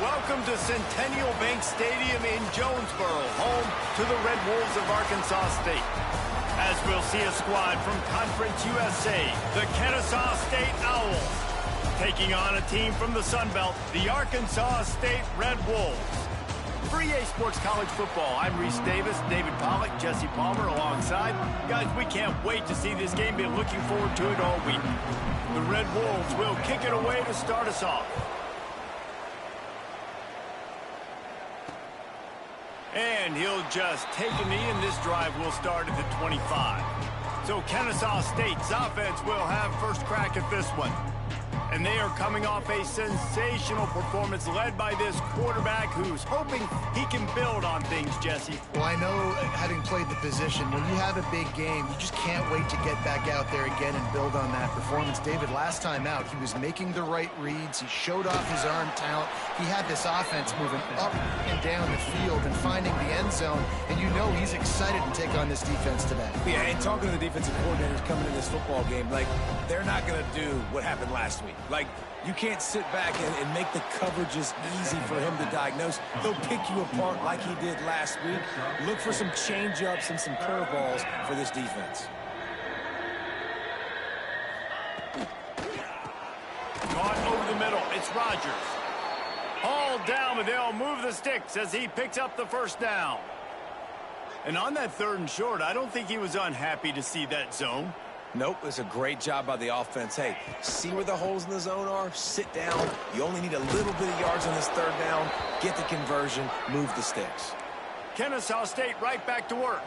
Welcome to Centennial Bank Stadium in Jonesboro, home to the Red Wolves of Arkansas State. As we'll see a squad from Conference USA, the Kennesaw State Owls, taking on a team from the Sun Belt, the Arkansas State Red Wolves. For EA Sports College Football, I'm Reese Davis, David Pollack, Jesse Palmer alongside. Guys, we can't wait to see this game. Been looking forward to it all week. The Red Wolves will kick it away to start us off. And he'll just take a knee, and this drive will start at the 25. So Kennesaw State's offense will have first crack at this one. And they are coming off a sensational performance led by this quarterback who's hoping he can build on things, Jesse. Well, I know, having played the position, when you have a big game, you just can't wait to get back out there again and build on that performance. David, last time out, he was making the right reads. He showed off his arm talent. He had this offense moving up and down the field and finding the end zone. And you know he's excited to take on this defense today. Yeah, and talking to the defensive coordinators coming in this football game, like, they're not going to do what happened last week. Like, you can't sit back and make the coverages easy for him to diagnose. He'll pick you apart like he did last week. Look for some change-ups and some curveballs for this defense. Caught over the middle. It's Rodgers. Hauled down, but they'll move the sticks as he picks up the first down. And on that 3rd and short, I don't think he was unhappy to see that zone. Nope, it's a great job by the offense. Hey, see where the holes in the zone are? Sit down. You only need a little bit of yards on this 3rd down. Get the conversion. Move the sticks. Kennesaw State right back to work.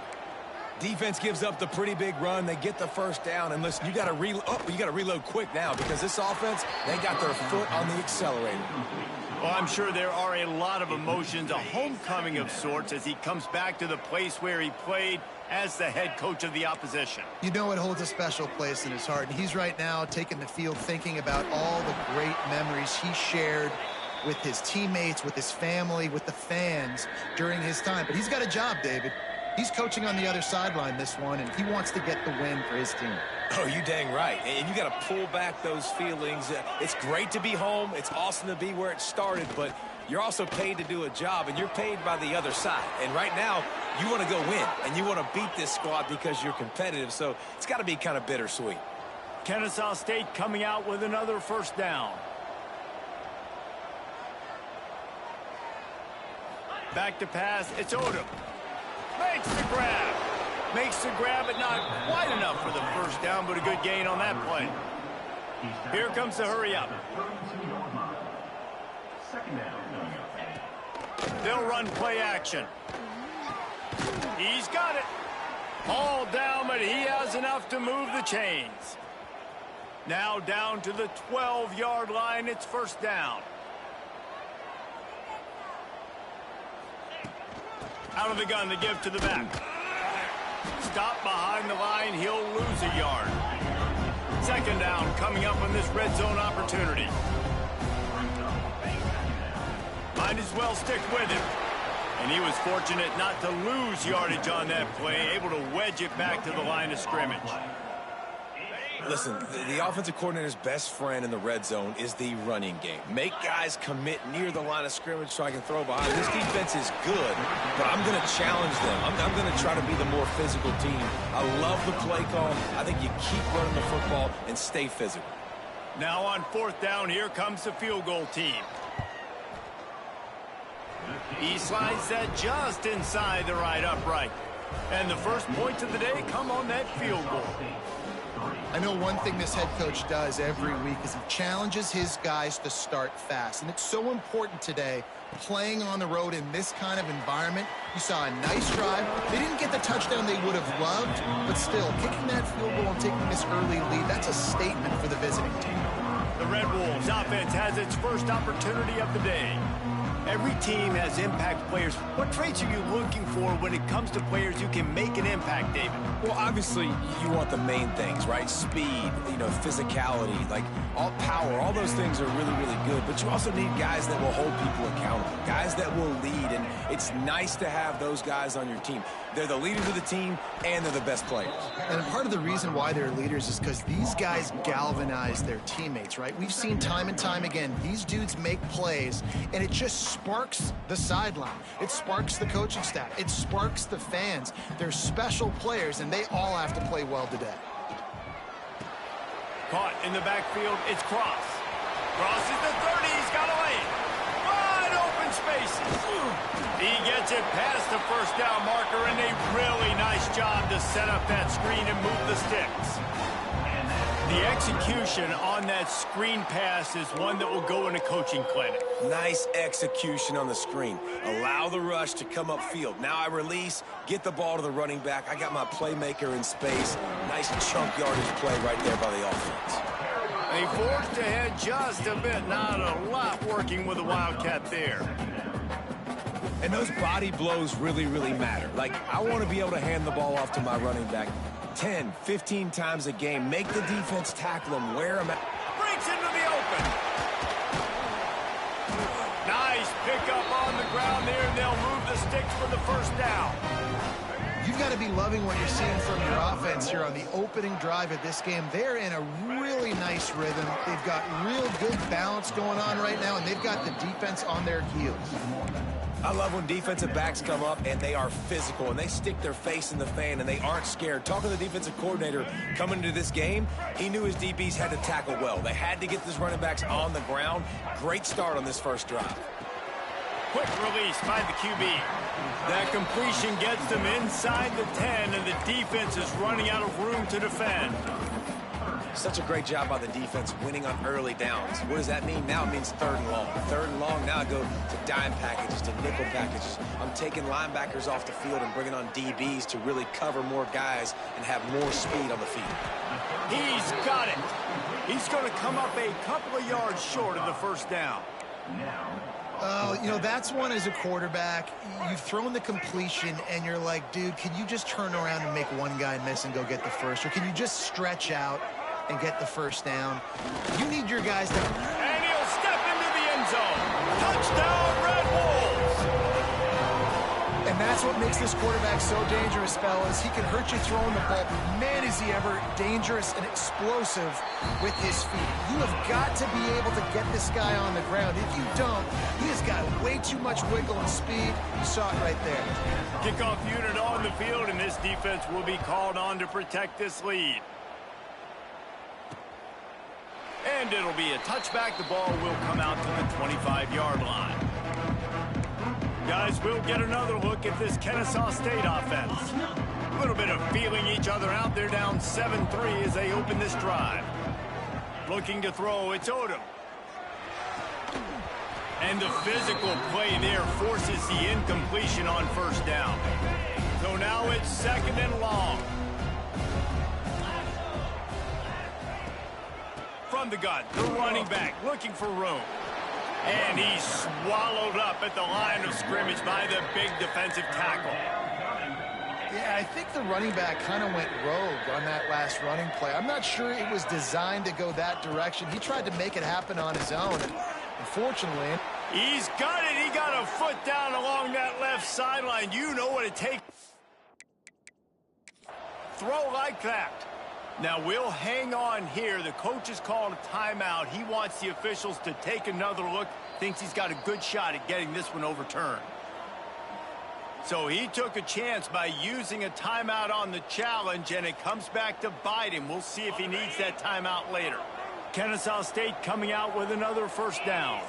Defense gives up the pretty big run. They get the first down. And listen, you got to reload quick now because this offense, they got their foot on the accelerator. Well, I'm sure there are a lot of emotions, a homecoming of sorts as he comes back to the place where he played as the head coach of the opposition. You know it holds a special place in his heart. And he's right now taking the field thinking about all the great memories he shared with his teammates, with his family, with the fans during his time. But he's got a job, David. He's coaching on the other sideline this one, and he wants to get the win for his team. Oh, you dang right. And you got to pull back those feelings. It's great to be home. It's awesome to be where it started, but you're also paid to do a job, and you're paid by the other side. And right now, you want to go win, and you want to beat this squad because you're competitive, so it's got to be kind of bittersweet. Kennesaw State coming out with another first down. Back to pass, it's Odom. Makes the grab. Makes the grab, but not quite enough for the first down, but a good gain on that play. Here comes the hurry up. They'll run play action. He's got it. All down, but he has enough to move the chains. Now down to the 12-yard line. It's first down. Out of the gun, the give to the back. Stop behind the line. He'll lose a yard. 2nd down coming up on this red zone opportunity. Might as well stick with him. And he was fortunate not to lose yardage on that play, able to wedge it back to the line of scrimmage. Listen, the offensive coordinator's best friend in the red zone is the running game. Make guys commit near the line of scrimmage so I can throw behind. This defense is good, but I'm going to challenge them. I'm going to try to be the more physical team. I love the play call. I think you keep running the football and stay physical. Now on 4th down, here comes the field goal team. He slides that just inside the right upright. And the first points of the day come on that field goal. I know one thing this head coach does every week is he challenges his guys to start fast. And it's so important today, playing on the road in this kind of environment. You saw a nice drive. They didn't get the touchdown they would have loved, but still, kicking that field goal and taking this early lead, that's a statement for the visiting team. The Red Wolves offense has its first opportunity of the day. Every team has impact players. What traits are you looking for when it comes to players who can make an impact, David? Well, obviously, you want the main things, right? Speed, physicality, like all power. All those things are really, really good. But you also need guys that will hold people accountable, guys that will lead. And it's nice to have those guys on your team. They're the leaders of the team, and they're the best players. And part of the reason why they're leaders is because these guys galvanize their teammates, right? We've seen time and time again, these dudes make plays, and it just sparks the sideline. It sparks the coaching staff. It sparks the fans. They're special players, and they all have to play well today. Caught in the backfield, it's Cross. Crosses the 30, he's got a lane. Wide open spaces. He gets it past the first down marker, and a really nice job to set up that screen and move the sticks. The execution on that screen pass is one that will go in a coaching clinic. Nice execution on the screen. Allow the rush to come upfield. Now I release, get the ball to the running back. I got my playmaker in space. Nice chunk yardage play right there by the offense. They forced ahead just a bit. Not a lot working with the Wildcat there. And those body blows really, really matter. Like, I want to be able to hand the ball off to my running back 10, 15 times a game. Make the defense tackle him, wear him out. Breaks into the open. Nice pickup on the ground there, and they'll move the sticks for the first down. You've got to be loving what you're seeing from your offense here on the opening drive of this game. They're in a really nice rhythm. They've got real good balance going on right now, and they've got the defense on their heels. I love when defensive backs come up and they are physical and they stick their face in the fan and they aren't scared. Talking to the defensive coordinator coming into this game, he knew his DBs had to tackle well. They had to get these running backs on the ground. Great start on this first drive. Quick release by the QB. That completion gets them inside the 10, and the defense is running out of room to defend. Such a great job by the defense winning on early downs. What does that mean? Now it means third and long. Third and long, now I go to dime packages, to nickel packages. I'm taking linebackers off the field and bringing on DBs to really cover more guys and have more speed on the field. He's got it. He's going to come up a couple of yards short of the first down. That's one as a quarterback. You've thrown the completion, and you're like, dude, can you just turn around and make one guy miss and go get the first? Or can you just stretch out and get the first down? You need your guys to... And he'll step into the end zone. Touchdown, Red Wolves! And that's what makes this quarterback so dangerous, fellas. He can hurt you throwing the ball. Man, is he ever dangerous and explosive with his feet. You have got to be able to get this guy on the ground. If you don't, he has got way too much wiggle and speed. You saw it right there. Kickoff unit on the field, and this defense will be called on to protect this lead. And it'll be a touchback. The ball will come out to the 25-yard line. Guys, we'll get another look at this Kennesaw State offense. A little bit of feeling each other out. They're down 7-3 as they open this drive. Looking to throw, it's Odom. And the physical play there forces the incompletion on first down. So now it's second and long. From the gun, the running back looking for room. And he's swallowed up at the line of scrimmage by the big defensive tackle. Yeah, I think the running back kind of went rogue on that last running play. I'm not sure it was designed to go that direction. He tried to make it happen on his own, and unfortunately... He's got it. He got a foot down along that left sideline. You know what it takes. Throw like that. Now, we'll hang on here. The coach has called a timeout. He wants the officials to take another look. Thinks he's got a good shot at getting this one overturned. So he took a chance by using a timeout on the challenge, and it comes back to bite him. We'll see if he needs that timeout later. Kennesaw State coming out with another first down.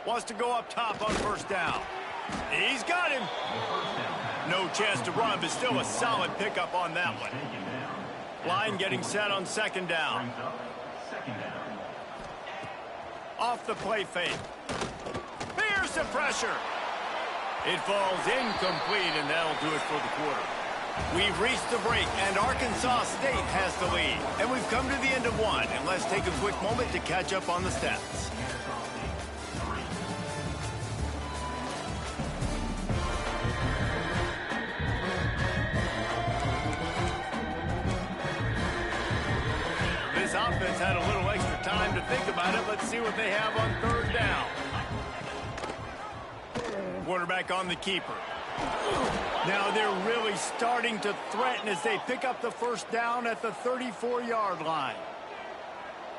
Wants to go up top on first down. He's got him. No chance to run, but still a solid pickup on that one. Line getting set on second down. Off the play fake. Here's the pressure. It falls incomplete, and that'll do it for the quarter. We've reached the break, and Arkansas State has the lead. And we've come to the end of one, and let's take a quick moment to catch up on the stats. offense had a little extra time to think about it. Let's see what they have on third down. Quarterback on the keeper. Now they're really starting to threaten as they pick up the first down at the 34-yard line.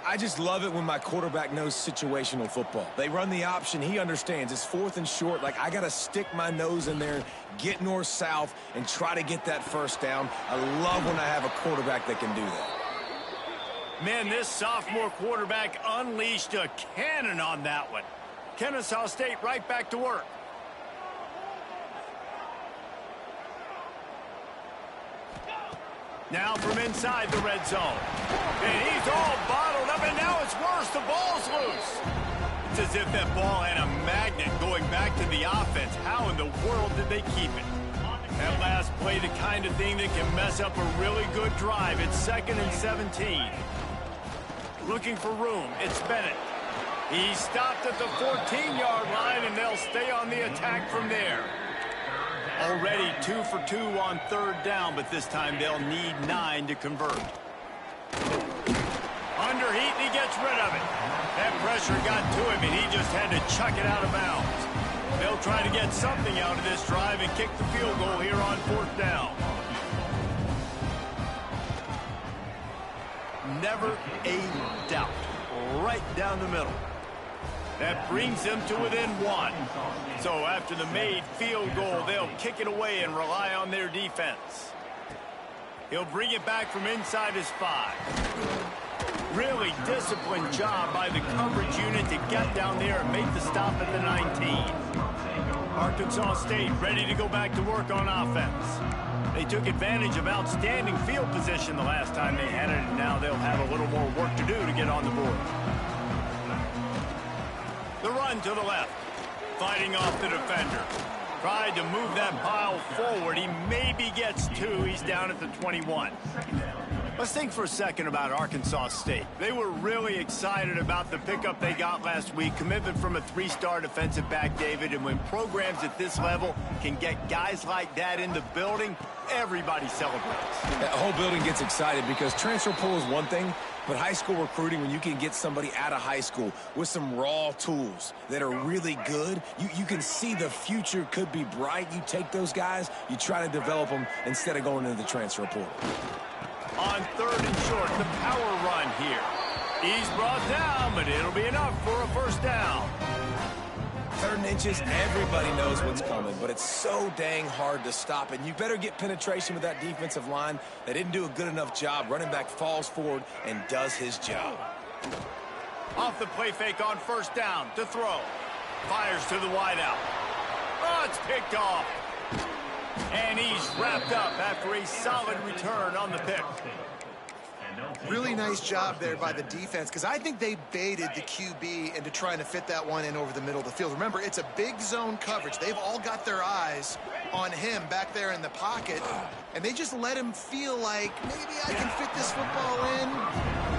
I just love it when my quarterback knows situational football. They run the option. He understands. It's 4th and short. Like, I got to stick my nose in there, get north-south, and try to get that first down. I love when I have a quarterback that can do that. Man, this sophomore quarterback unleashed a cannon on that one. Kennesaw State right back to work. Now from inside the red zone. And he's all bottled up, and now it's worse. The ball's loose. It's as if that ball had a magnet going back to the offense. How in the world did they keep it? That last play, the kind of thing that can mess up a really good drive. It's 2nd and 17. Looking for room. It's Bennett. He stopped at the 14-yard line, and they'll stay on the attack from there. Already 2 for 2 on third down, but this time they'll need 9 to convert. Underheat, and he gets rid of it. That pressure got to him, and he just had to chuck it out of bounds. They'll try to get something out of this drive and kick the field goal here on 4th down. Never a doubt. Right down the middle. That brings them to within 1. So after the made field goal, they'll kick it away and rely on their defense. He'll bring it back from inside his 5. Really disciplined job by the coverage unit to get down there and make the stop at the 19. Arkansas State ready to go back to work on offense. They took advantage of outstanding field position the last time they had it, and now they'll have a little more work to do to get on the board. The run to the left. Fighting off the defender. Tried to move that pile forward. He maybe gets 2. He's down at the 21. Let's think for a second about Arkansas State. They were really excited about the pickup they got last week. Commitment from a 3-star defensive back, David. And when programs at this level can get guys like that in the building, everybody celebrates. That whole building gets excited because transfer portal is one thing, but high school recruiting, when you can get somebody out of high school with some raw tools that are really good, you can see the future could be bright. You take those guys, you try to develop them instead of going into the transfer portal. On 3rd and short, the power run here. He's brought down, but it'll be enough for a first down. 3rd and inches, everybody knows what's coming, but it's so dang hard to stop. And you better get penetration with that defensive line. They didn't do a good enough job. Running back falls forward and does his job. Off the play fake on first down to throw. Fires to the wideout. Oh, it's picked off. And he's wrapped up after a solid return on the pick. Really nice job there by the defense, because I think they baited the QB into trying to fit that one in over the middle of the field. Remember, it's a big zone coverage. They've all got their eyes on him back there in the pocket, and they just let him feel like, maybe I can fit this football in.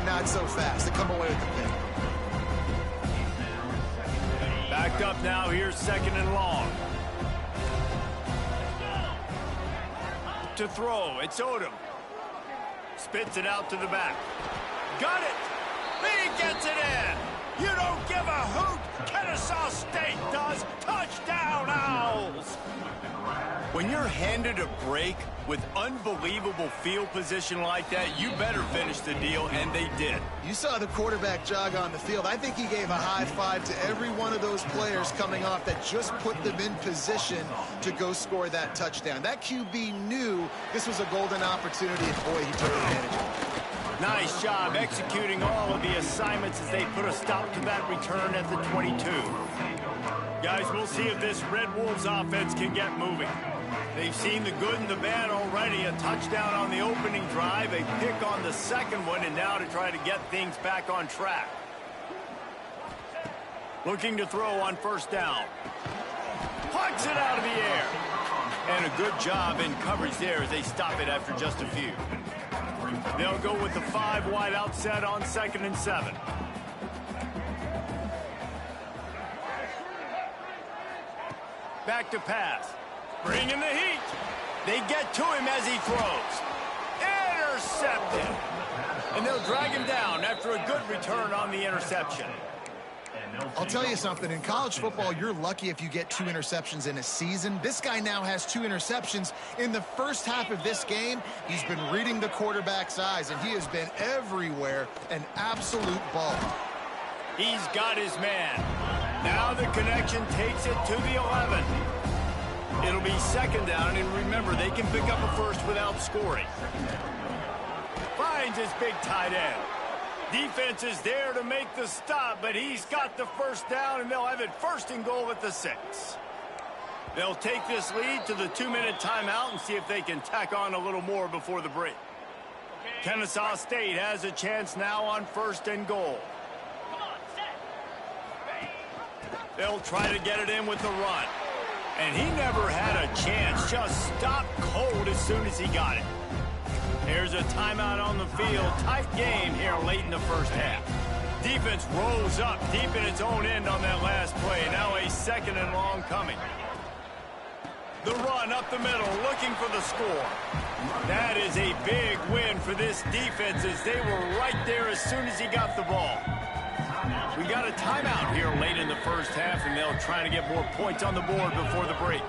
Not so fast. They come away with the pick. Backed up now. Here's 2nd and long. To throw, it's Odom. Spits it out to the back. Got it! He gets it in! You don't give a hoot! Kennesaw State does! Touchdown, Owls! When you're handed a break with unbelievable field position like that, you better finish the deal, and they did. You saw the quarterback jog on the field. I think he gave a high five to every one of those players coming off that just put them in position to go score that touchdown. That QB knew this was a golden opportunity, and boy, he took advantage of it. Nice job executing all of the assignments as they put a stop to that return at the 22. Guys, we'll see if this Red Wolves offense can get moving. They've seen the good and the bad already. A touchdown on the opening drive, a pick on the second one, and now to try to get things back on track. Looking to throw on first down. Plucks it out of the air. And a good job in coverage there as they stop it after just a few. They'll go with the 5 wide out set on 2nd and 7. Back to pass. Bringing the heat. They get to him as he throws. Intercepted. And they'll drag him down after a good return on the interception. I'll tell you something, in college football, you're lucky if you get 2 interceptions in a season. This guy now has 2 interceptions. In the first half of this game, he's been reading the quarterback's eyes, and he has been everywhere, an absolute ball. He's got his man. Now the connection takes it to the 11. It'll be second down, and remember, they can pick up a first without scoring. Finds his big tight end. Defense is there to make the stop, but he's got the first down, and they'll have it first and goal at the 6. They'll take this lead to the 2-minute timeout and see if they can tack on a little more before the break. Kennesaw State has a chance now on first and goal. They'll try to get it in with the run. And he never had a chance, just stopped cold as soon as he got it. Here's a timeout on the field. Tight game here late in the first half. Defense rose up deep in its own end on that last play. Now a second and long coming. The run up the middle, looking for the score. That is a big win for this defense as they were right there as soon as he got the ball. We got a timeout here late in the first half, and they'll try to get more points on the board before the break.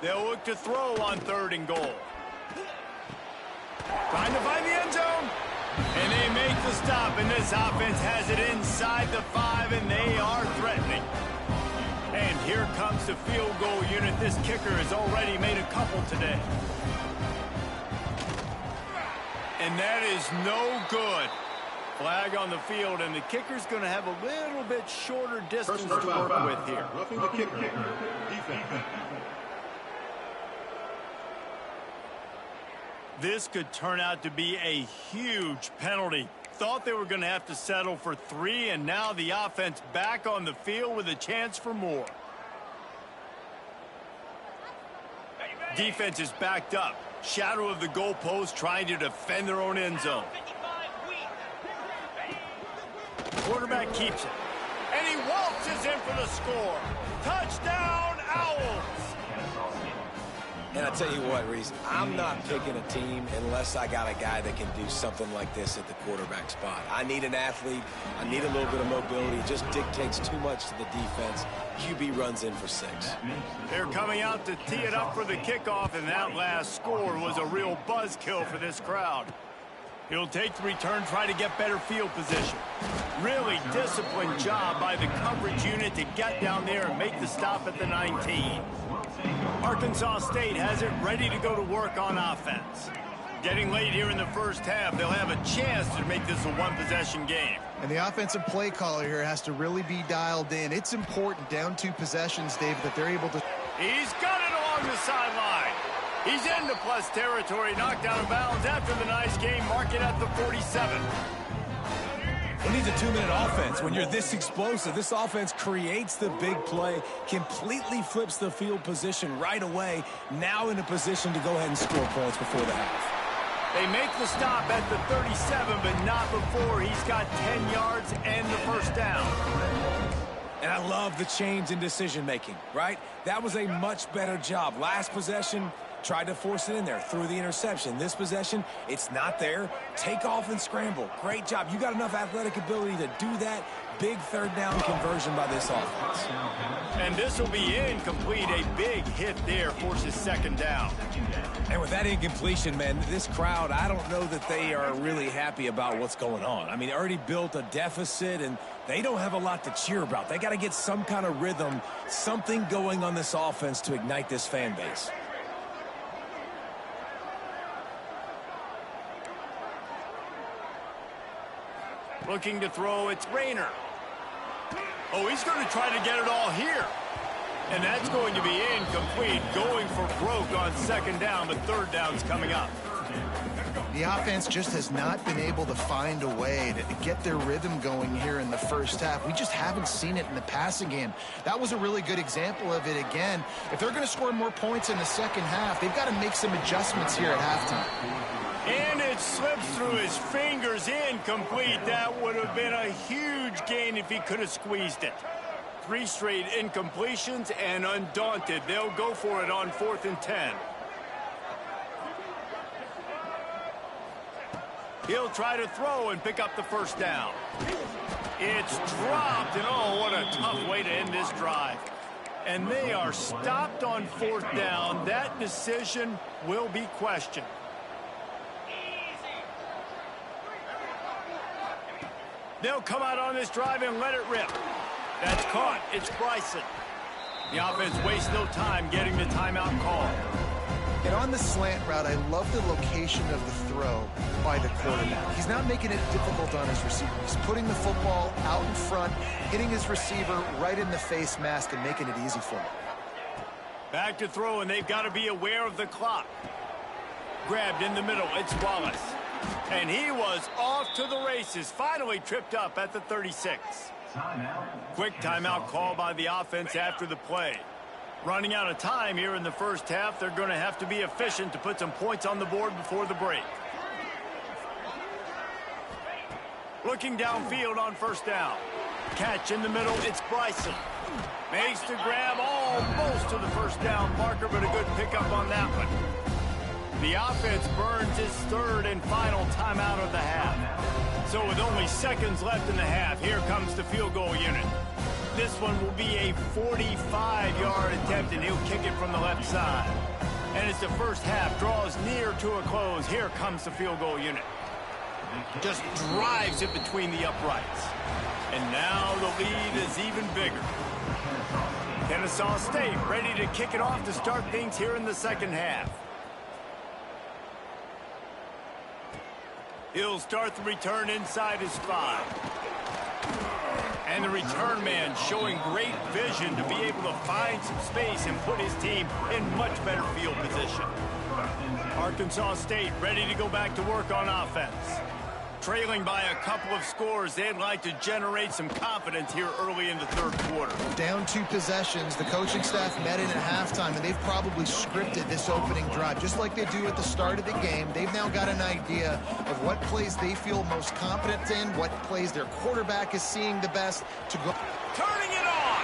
They'll look to throw on third and goal. Trying to find the end zone. And they make the stop, and this offense has it inside the 5, and they are threatening. And here comes the field goal unit. This kicker has already made a couple today. And that is no good. Flag on the field, and the kicker's going to have a little bit shorter distance to work with here. Roughing the kicker. Defense. This could turn out to be a huge penalty. Thought they were going to have to settle for 3, and now the offense back on the field with a chance for more. Defense is backed up. Shadow of the goalpost trying to defend their own end zone. Quarterback keeps it. And he waltzes in for the score. Touchdown, Owls! And I tell you what, Reese, I'm not picking a team unless I got a guy that can do something like this at the quarterback spot. I need an athlete. I need a little bit of mobility. It just dictates too much to the defense. QB runs in for 6. They're coming out to tee it up for the kickoff, and that last score was a real buzzkill for this crowd. He'll take the return, try to get better field position. Really disciplined job by the coverage unit to get down there and make the stop at the 19. Arkansas State has it ready to go to work on offense. Getting late here in the first half, they'll have a chance to make this a one-possession game. And the offensive play caller here has to really be dialed in. It's important, down 2 possessions, Dave, that they're able to... He's got it along the sideline. He's into plus territory, knocked out of bounds after the nice game. Mark it at the 47. It needs a 2-minute offense. When you're this explosive, this offense creates the big play, completely flips the field position right away, now in a position to go ahead and score points before the half. They make the stop at the 37, but not before he's got 10 yards and the first down. And I love the change in decision-making, right? That was a much better job. Last possession, tried to force it in there, threw the interception. This possession, it's not there. Take off and scramble. Great job. You got enough athletic ability to do that. Big third down conversion by this offense. And this will be incomplete. A big hit there forces second down. And with that incompletion, man, this crowd, I don't know that they are really happy about what's going on. I mean, they already built a deficit, and they don't have a lot to cheer about. They got to get some kind of rhythm, something going on this offense to ignite this fan base. Looking to throw, it's Rayner. Oh, he's going to try to get it all here. And that's going to be incomplete. Going for broke on second down, but third down's coming up. The offense just has not been able to find a way to get their rhythm going here in the first half. We just haven't seen it in the passing game. That was a really good example of it again. If they're going to score more points in the second half, they've got to make some adjustments here at halftime. And it slips through his fingers, incomplete. That would have been a huge gain if he could have squeezed it. 3 straight incompletions, and undaunted, they'll go for it on 4th and 10. He'll try to throw and pick up the first down. It's dropped, and oh, what a tough way to end this drive. And they are stopped on 4th down. That decision will be questioned. They'll come out on this drive and let it rip. That's caught. It's Bryson. The offense wastes no time getting the timeout call. And on the slant route, I love the location of the throw by the quarterback. He's not making it difficult on his receiver. He's putting the football out in front, hitting his receiver right in the face mask and making it easy for him. Back to throw, and they've got to be aware of the clock. Grabbed in the middle. It's Wallace. And he was off to the races. Finally tripped up at the 36. Quick timeout call by the offense after the play. Running out of time here in the first half. They're going to have to be efficient to put some points on the board before the break. Looking downfield on 1st down. Catch in the middle. It's Bryson. Makes the grab almost to the 1st down marker, but a good pickup on that one. The offense burns its 3rd and final timeout of the half. So with only seconds left in the half, here comes the field goal unit. This one will be a 45-yard attempt, and he'll kick it from the left side. And as the first half draws near to a close, here comes the field goal unit. Just drives it between the uprights. And now the lead is even bigger. Kennesaw State ready to kick it off to start things here in the second half. He'll start the return inside his 5. And the return man showing great vision to be able to find some space and put his team in much better field position. Arkansas State ready to go back to work on offense. Trailing by a couple of scores, they'd like to generate some confidence here early in the 3rd quarter. Down 2 possessions, the coaching staff met in at halftime, and they've probably scripted this opening drive. Just like they do at the start of the game, they've now got an idea of what plays they feel most confident in, what plays their quarterback is seeing the best to go. Turning it on!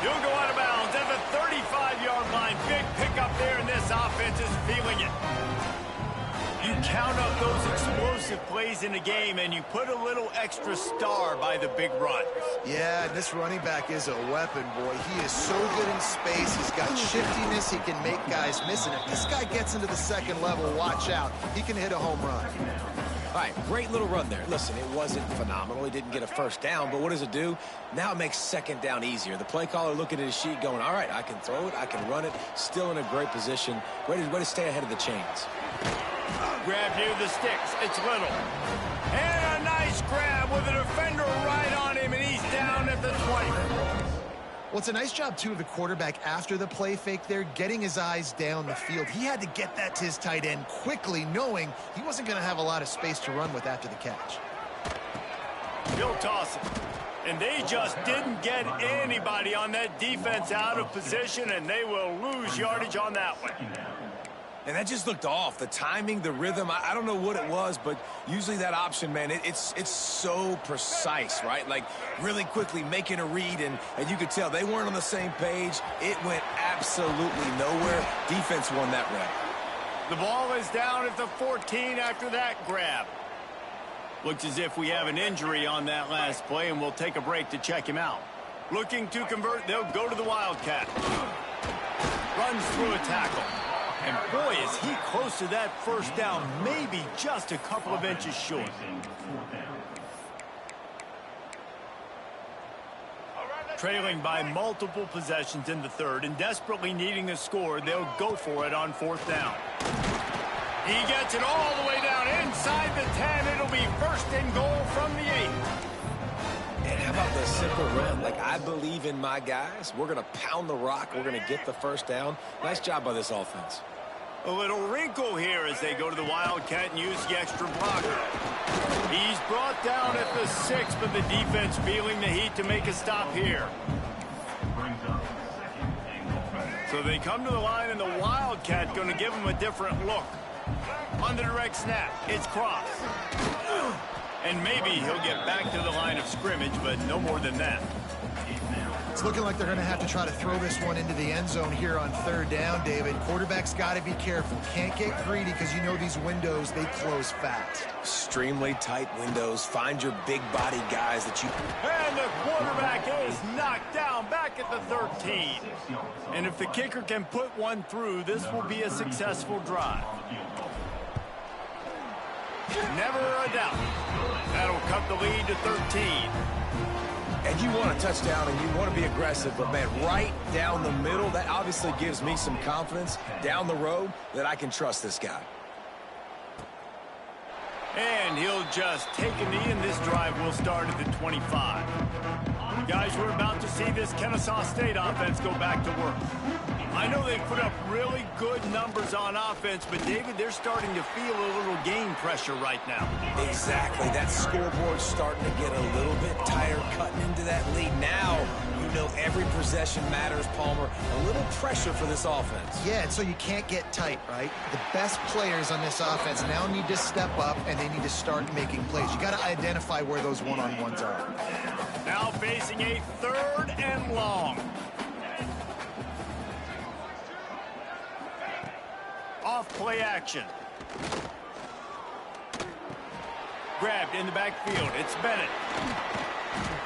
He'll go out of bounds at the 35-yard line. Big pickup there, and this offense is feeling it. You count up those explosive plays in the game, and you put a little extra star by the big runs. Yeah, this running back is a weapon, boy. He is so good in space. He's got shiftiness. He can make guys miss. And if this guy gets into the 2nd level, watch out. He can hit a home run. All right, great little run there. Listen, it wasn't phenomenal. He didn't get a 1st down, but what does it do? Now it makes 2nd down easier. The play caller looking at his sheet going, all right, I can throw it, I can run it, still in a great position. Way to stay ahead of the chains. Grab near the sticks. It's Little. And a nice grab with a defender right on him, and he's down at the 20. Well, it's a nice job, too, of the quarterback after the play fake there, getting his eyes down the field. He had to get that to his tight end quickly, knowing he wasn't going to have a lot of space to run with after the catch. He'll toss it. And they just didn't get anybody on that defense out of position, and they will lose yardage on that one. And that just looked off. The timing, the rhythm, I don't know what it was, but usually that option, man, it's so precise, right? Like really quickly making a read, and you could tell they weren't on the same page. It went absolutely nowhere. Defense won that rep. The ball is down at the 14 after that grab. Looks as if we have an injury on that last play, and we'll take a break to check him out. Looking to convert, they'll go to the Wildcat. Runs through a tackle. And boy, is he close to that 1st down, maybe just a couple of inches short. Trailing by multiple possessions in the 3rd and desperately needing a score, they'll go for it on 4th down. He gets it all the way down inside the 10. It'll be 1st and goal from the 8. And how about the simple run? Like, I believe in my guys. We're going to pound the rock. We're going to get the 1st down. Nice job by this offense. A little wrinkle here as they go to the Wildcat and use the extra blocker. He's brought down at the 6, but the defense feeling the heat to make a stop here. So they come to the line, and the Wildcat going to give them a different look. On the direct snap, it's Cross. And maybe he'll get back to the line of scrimmage, but no more than that. It's looking like they're going to have to try to throw this one into the end zone here on third down, David. Quarterback's got to be careful. Can't get greedy because you know these windows, they close fast. Extremely tight windows. Find your big body guys that you... And the quarterback is knocked down back at the 13. And if the kicker can put one through, this will be a successful drive. Never a doubt. That'll cut the lead to 13. And you want a touchdown and you want to be aggressive, but man, right down the middle, that obviously gives me some confidence down the road that I can trust this guy. And he'll just take a knee, and this drive will start at the 25. Guys, we're about to see this Kennesaw State offense go back to work. I know they've put up really good numbers on offense, but, David, they're starting to feel a little game pressure right now. Exactly. That scoreboard's starting to get a little bit tired cutting into that lead. Now, you know every possession matters, Palmer. A little pressure for this offense. Yeah, and so you can't get tight, right? The best players on this offense now need to step up, and they need to start making plays. You got to identify where those one-on-ones are. Now facing a 3rd and long. Off play action. Grabbed in the backfield. It's Bennett.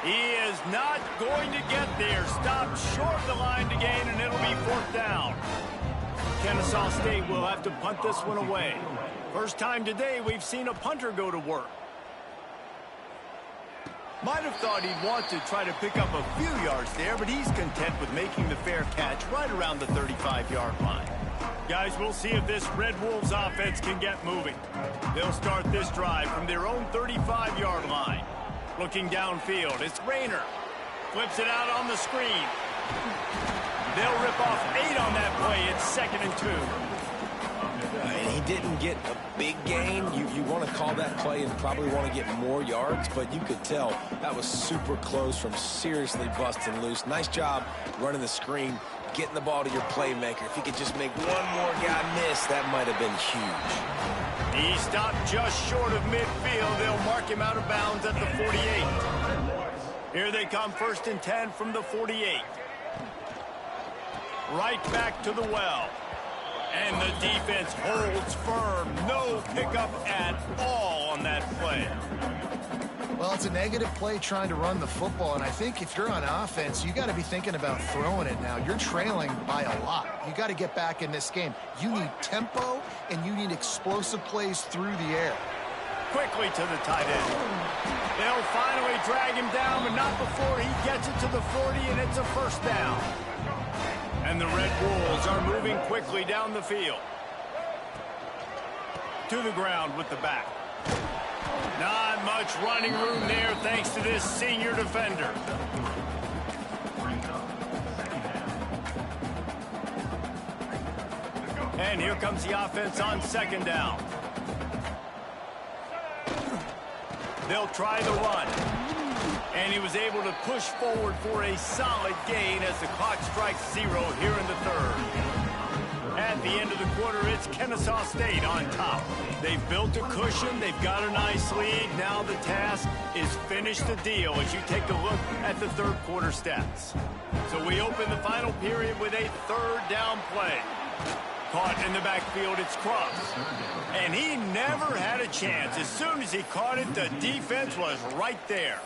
He is not going to get there. Stopped short of the line to gain, and it'll be 4th down. Kennesaw State will have to punt this one away. First time today we've seen a punter go to work. Might have thought he'd want to try to pick up a few yards there, but he's content with making the fair catch right around the 35-yard line. Guys, we'll see if this Red Wolves offense can get moving. They'll start this drive from their own 35-yard line. Looking downfield, it's Rayner. Flips it out on the screen. They'll rip off 8 on that play. It's 2nd and 2. And he didn't get a big gain. You want to call that play and probably want to get more yards, but you could tell that was super close from seriously busting loose. Nice job running the screen, getting the ball to your playmaker. If he could just make one more guy miss, that might have been huge. He stopped just short of midfield. They'll mark him out of bounds at the 48. Here they come, 1st and 10 from the 48. Right back to the well. And the defense holds firm. No pickup at all on that play. Well, it's a negative play trying to run the football, and I think if you're on offense, you got to be thinking about throwing it now. You're trailing by a lot. You got to get back in this game. You need tempo, and you need explosive plays through the air. Quickly to the tight end. They'll finally drag him down, but not before he gets it to the 40, and it's a 1st down. And the Red Wolves are moving quickly down the field. To the ground with the back. Not much running room there thanks to this senior defender. And here comes the offense on 2nd down. They'll try the run. And he was able to push forward for a solid gain as the clock strikes 0 here in the 3rd. At the end of the quarter, it's Kennesaw State on top. They've built a cushion. They've got a nice lead. Now the task is finish the deal as you take a look at the 3rd quarter stats. So we open the final period with a 3rd down play. Caught in the backfield, it's Cross. And he never had a chance. As soon as he caught it, the defense was right there.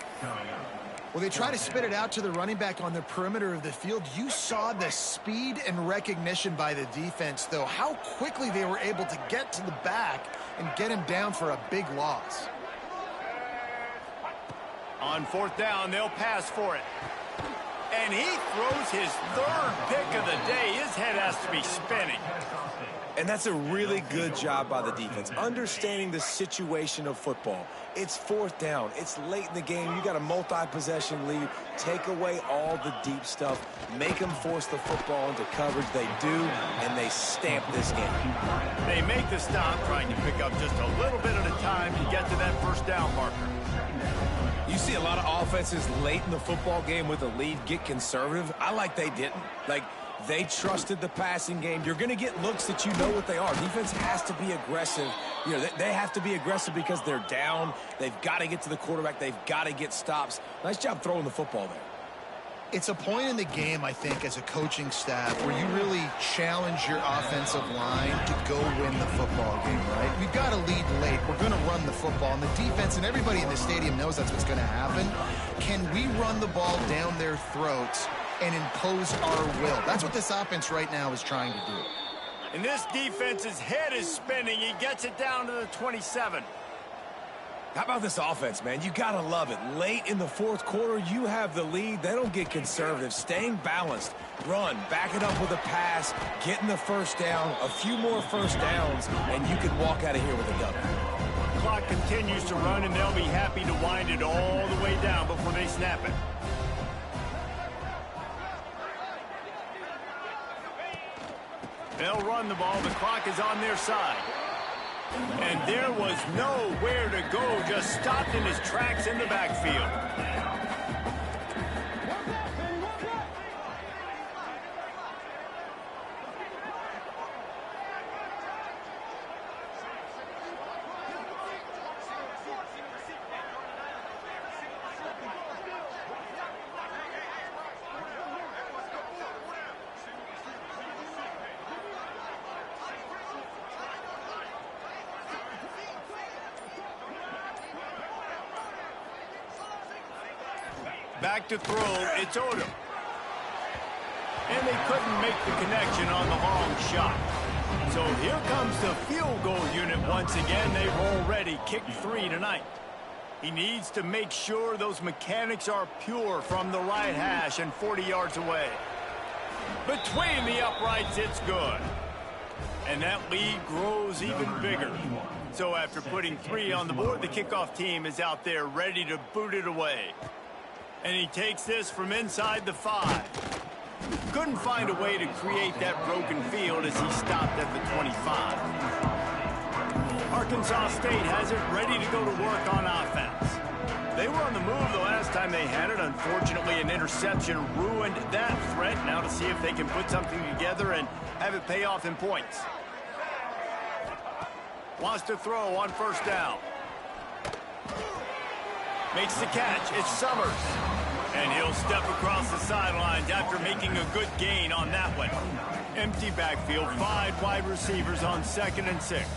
Well, they try to spit it out to the running back on the perimeter of the field. You saw the speed and recognition by the defense, though. How quickly they were able to get to the back and get him down for a big loss. On 4th down, they'll pass for it. And he throws his 3rd pick of the day. His head has to be spinning. And that's a really good job by the defense, understanding the situation of football. It's 4th down. It's late in the game. You got a multi-possession lead. Take away all the deep stuff. Make them force the football into coverage. They do, and they stamp this game. They make the stop, trying to pick up just a little bit at a time to get to that 1st down marker. You see a lot of offenses late in the football game with a lead get conservative. I like they didn't. Like, they trusted the passing game. You're going to get looks that you know what they are. Defense has to be aggressive. You know, they have to be aggressive because they're down. They've got to get to the quarterback. They've got to get stops. Nice job throwing the football there. It's a point in the game, I think, as a coaching staff where you really challenge your offensive line to go win the football game, right? We've got to lead late. We're going to run the football. And the defense and everybody in the stadium knows that's what's going to happen. Can we run the ball down their throats and impose our will? That's what this offense right now is trying to do. And this defense's head is spinning. He gets it down to the 27. How about this offense, man? You got to love it. Late in the fourth quarter, you have the lead. They don't get conservative. Staying balanced. Run, back it up with a pass, getting the first down, a few more first downs, and you can walk out of here with a W. Clock continues to run, and they'll be happy to wind it all the way down before they snap it. They'll run the ball. The clock is on their side. And there was nowhere to go, just stopped in his tracks in the backfield. Back to throw, it's Odom. And they couldn't make the connection on the long shot. So here comes the field goal unit once again. They've already kicked 3 tonight. He needs to make sure those mechanics are pure from the right hash and 40 yards away. Between the uprights, it's good. And that lead grows even bigger. So after putting 3 on the board, the kickoff team is out there ready to boot it away. And he takes this from inside the 5. Couldn't find a way to create that broken field as he stopped at the 25. Arkansas State has it ready to go to work on offense. They were on the move the last time they had it. Unfortunately, an interception ruined that threat. Now to see if they can put something together and have it pay off in points. Wants to throw on first down. Makes the catch. It's Summers. And he'll step across the sidelines after making a good gain on that one. Empty backfield, 5 wide receivers on 2nd and 6.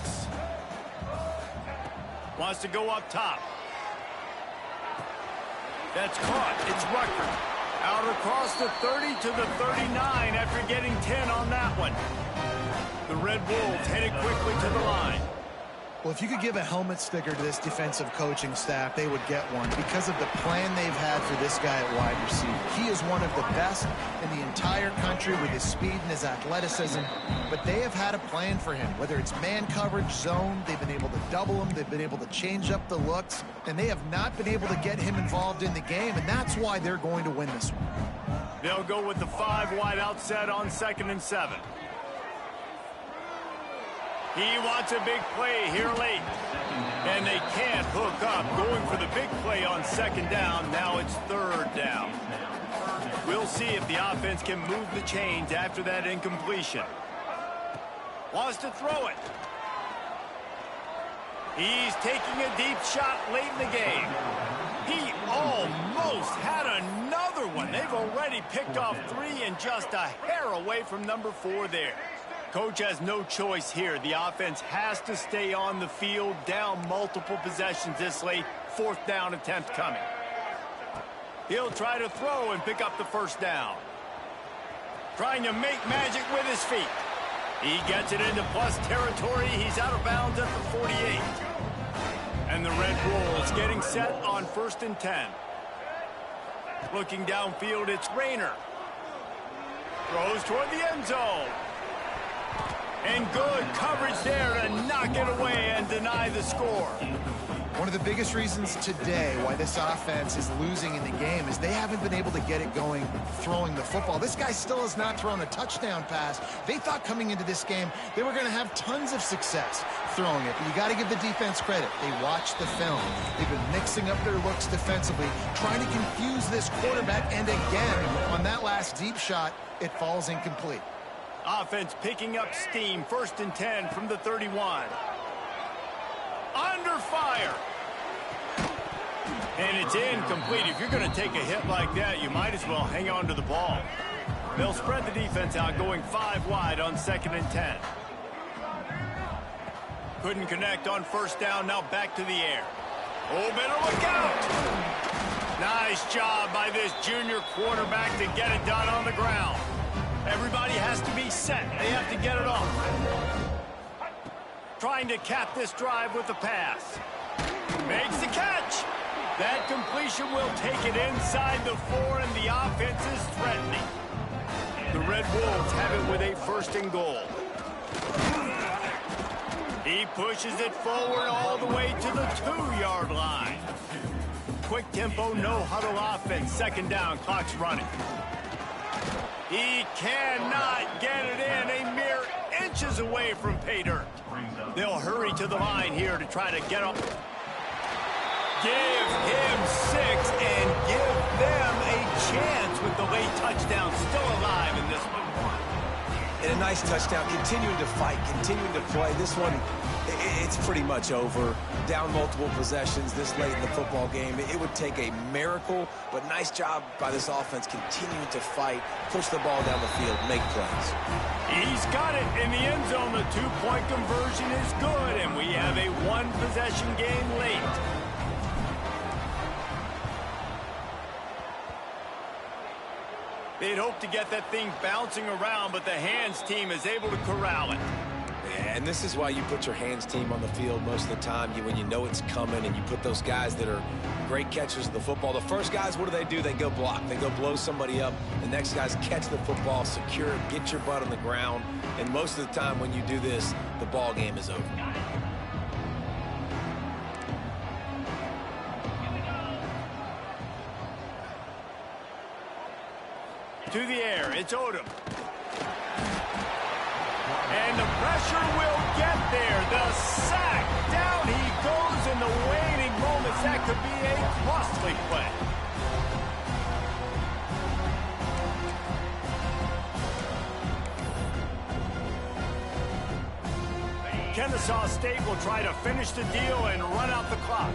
Wants to go up top. That's caught. It's Rucker. Out across the 30 to the 39 after getting 10 on that one. The Red Wolves headed quickly to the line. Well, if you could give a helmet sticker to this defensive coaching staff, they would get one because of the plan they've had for this guy at wide receiver. He is one of the best in the entire country with his speed and his athleticism, but they have had a plan for him. Whether it's man coverage, zone, they've been able to double him, they've been able to change up the looks, and they have not been able to get him involved in the game, and that's why they're going to win this one. They'll go with the 5 wide out set on 2nd and 7. He wants a big play here late. And they can't hook up. Going for the big play on 2nd down. Now it's 3rd down. We'll see if the offense can move the chains after that incompletion. Wants to throw it. He's taking a deep shot late in the game. He almost had another one. They've already picked off 3 and just a hair away from number 4 there. Coach has no choice here. The offense has to stay on the field, down multiple possessions this late. 4th down attempt coming. He'll try to throw and pick up the 1st down. Trying to make magic with his feet. He gets it into plus territory. He's out of bounds at the 48. And the Red Wolves getting set on 1st and 10. Looking downfield, it's Rayner. Throws toward the end zone. And good coverage there to knock it away and deny the score. One of the biggest reasons today why this offense is losing in the game is they haven't been able to get it going throwing the football. This guy still has not thrown a touchdown pass. They thought coming into this game they were going to have tons of success throwing it. But you got to give the defense credit. They watched the film. They've been mixing up their looks defensively, trying to confuse this quarterback. And again, on that last deep shot, it falls incomplete. Offense picking up steam. 1st and 10 from the 31. Under fire. And it's incomplete. If you're going to take a hit like that, you might as well hang on to the ball. They'll spread the defense out, going 5 wide on 2nd and 10. Couldn't connect on 1st down. Now back to the air. Oh, better look out. Nice job by this junior quarterback to get it done on the ground. Everybody has to be set. They have to get it off. Trying to cap this drive with the pass. Makes the catch. That completion will take it inside the 4, and the offense is threatening. The Red Wolves have it with a 1st and goal. He pushes it forward all the way to the 2-yard line. Quick tempo, no huddle offense. 2nd down, clock's running. He cannot get it in. A mere inches away from pay dirt. They'll hurry to the line here to try to get up. Give him 6 and give them a chance with the late touchdown still alive in this one. And a nice touchdown, continuing to fight, continuing to play. This one, it's pretty much over. Down multiple possessions this late in the football game. It would take a miracle, but nice job by this offense continuing to fight, push the ball down the field, make plays. He's got it in the end zone. The 2-point conversion is good, and we have a 1-possession game late. They'd hope to get that thing bouncing around, but the hands team is able to corral it. And this is why you put your hands team on the field most of the time, when you know it's coming, and you put those guys that are great catchers of the football. The first guys, what do? They go block. They go blow somebody up. The next guys catch the football, secure it, get your butt on the ground. And most of the time when you do this, the ball game is over. To the air, it's Odom. And the pressure will get there. The sack. Down he goes in the waning moments. That could be a costly play. Kennesaw State will try to finish the deal and run out the clock.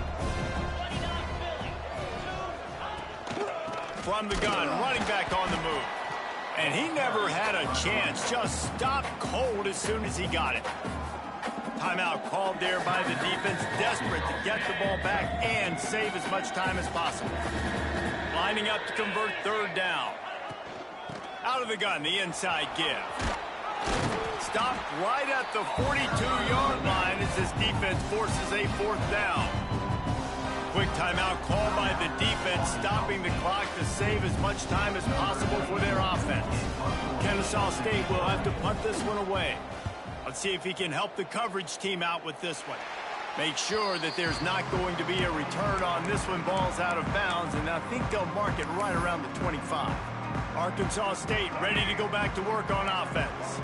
From the gun, running back on the move. And he never had a chance, just stopped cold as soon as he got it. Timeout called there by the defense, desperate to get the ball back and save as much time as possible. Lining up to convert 3rd down. Out of the gun, the inside give. Stopped right at the 42-yard line as this defense forces a 4th down. Quick timeout called by the defense, stopping the clock to save as much time as possible for their offense. Kennesaw State will have to punt this one away. Let's see if he can help the coverage team out with this one. Make sure that there's not going to be a return on this one. Ball's out of bounds, and I think they'll mark it right around the 25. Arkansas State ready to go back to work on offense.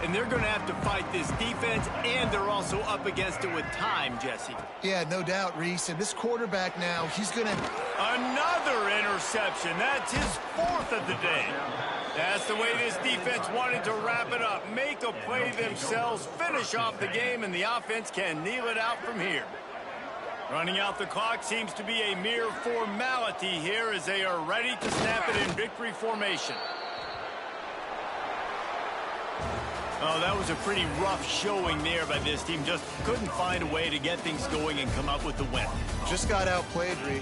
And they're going to have to fight this defense, and they're also up against it with time, Jesse. Yeah, no doubt, Reese. And this quarterback now, he's going to... Another interception. That's his 4th of the day. That's the way this defense wanted to wrap it up. Make a play themselves, finish off the game, and the offense can kneel it out from here. Running out the clock seems to be a mere formality here as they are ready to snap it in victory formation. Oh, that was a pretty rough showing there by this team. Just couldn't find a way to get things going and come up with the win. Just got outplayed, Reese.